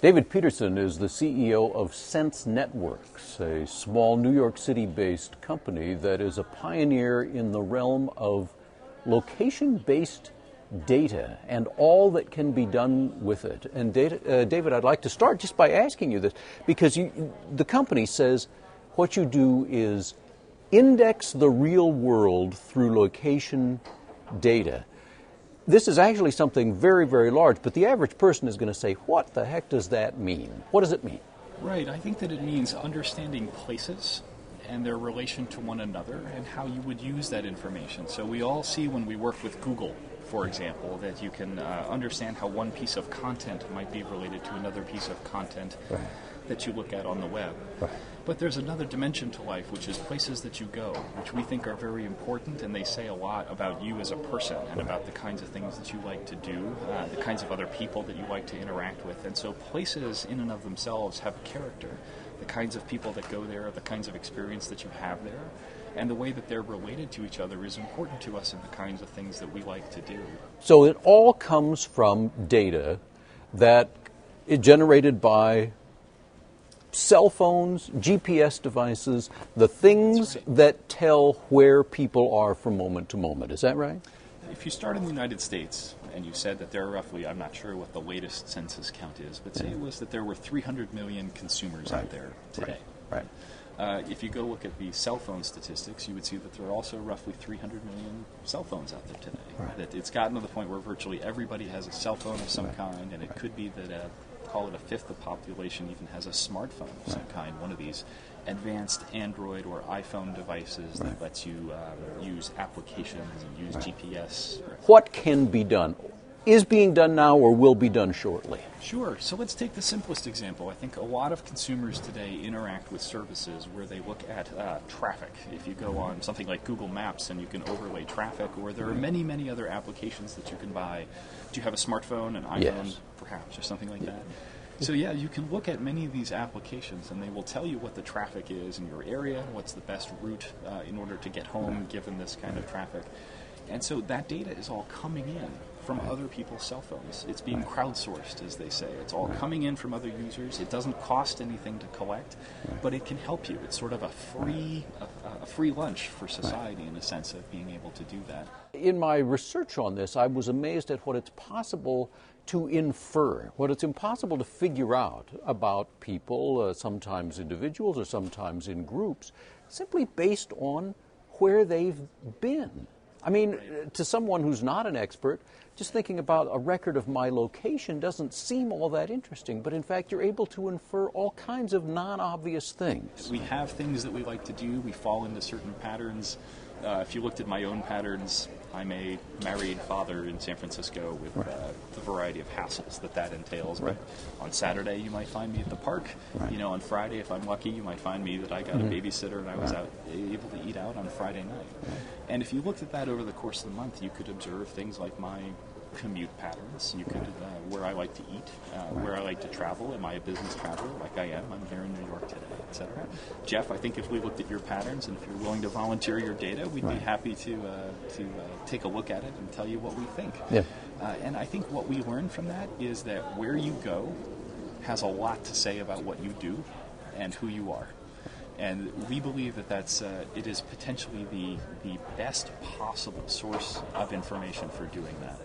David Petersen is the CEO of Sense Networks, a small New York City-based company that is a pioneer in the realm of location-based data and all that can be done with it. And David, I'd like to start just by asking you this, because the company says what you do is index the real world through location data. This is actually something very, very large, but the average person is going to say, what the heck does that mean? What does it mean? Right. I think that it means understanding places and their relation to one another and how you would use that information. So we all see when we work with Google, for example, that you can understand how one piece of content might be related to another piece of content that you look at on the web. But there's another dimension to life, which is places that you go, which we think are very important, and they say a lot about you as a person and about the kinds of things that you like to do, the kinds of other people that you like to interact with. And so places in and of themselves have a character. The kinds of people that go there, the kinds of experience that you have there, and the way that they're related to each other is important to us in the kinds of things that we like to do. So it all comes from data that is generated by cell phones, GPS devices, the things that tell where people are from moment to moment. Is that right? If you start in the United States and you said that there are roughly, I'm not sure what the latest census count is, but say it was that there were 300 million consumers out there today. Right. If you go look at the cell phone statistics, you would see that there are also roughly 300 million cell phones out there today. That it's gotten to the point where virtually everybody has a cell phone of some kind, and it could be that call it a fifth of the population even has a smartphone of some kind, one of these advanced Android or iPhone devices that lets you use applications and use GPS. What can be done? Is being done now or will be done shortly? Sure. So let's take the simplest example. I think a lot of consumers today interact with services where they look at traffic. If you go on something like Google Maps and you can overlay traffic, or there are many, many other applications that you can buy. Do you have a smartphone, an iPhone, perhaps, or something like that? So yeah, you can look at many of these applications and they will tell you what the traffic is in your area, what's the best route in order to get home given this kind of traffic. And so that data is all coming in from other people's cell phones. It's being crowdsourced, as they say. It's all coming in from other users. It doesn't cost anything to collect, but it can help you. It's sort of a free lunch for society in a sense of being able to do that. In my research on this, I was amazed at what it's possible to infer, what it's impossible to figure out about people, sometimes individuals or sometimes in groups, simply based on where they've been. I mean, to someone who's not an expert, just thinking about a record of my location doesn't seem all that interesting, but in fact you're able to infer all kinds of non-obvious things. We have things that we like to do. We fall into certain patterns. If you looked at my own patterns, I'm a married father in San Francisco with the variety of hassles that entails. But on Saturday, you might find me at the park. You know, on Friday, if I'm lucky, you might find me that I got a babysitter and I was able to eat out on Friday night. And if you looked at that over the course of the month, you could observe things like my commute patterns. You could, where I like to eat, where I like to travel. Am I a business traveler like I am? I'm here in New York today, etc. Jeff, I think if we looked at your patterns and if you're willing to volunteer your data, we'd be happy to take a look at it and tell you what we think. And I think what we learn from that is that where you go has a lot to say about what you do and who you are. And we believe that it is potentially the best possible source of information for doing that.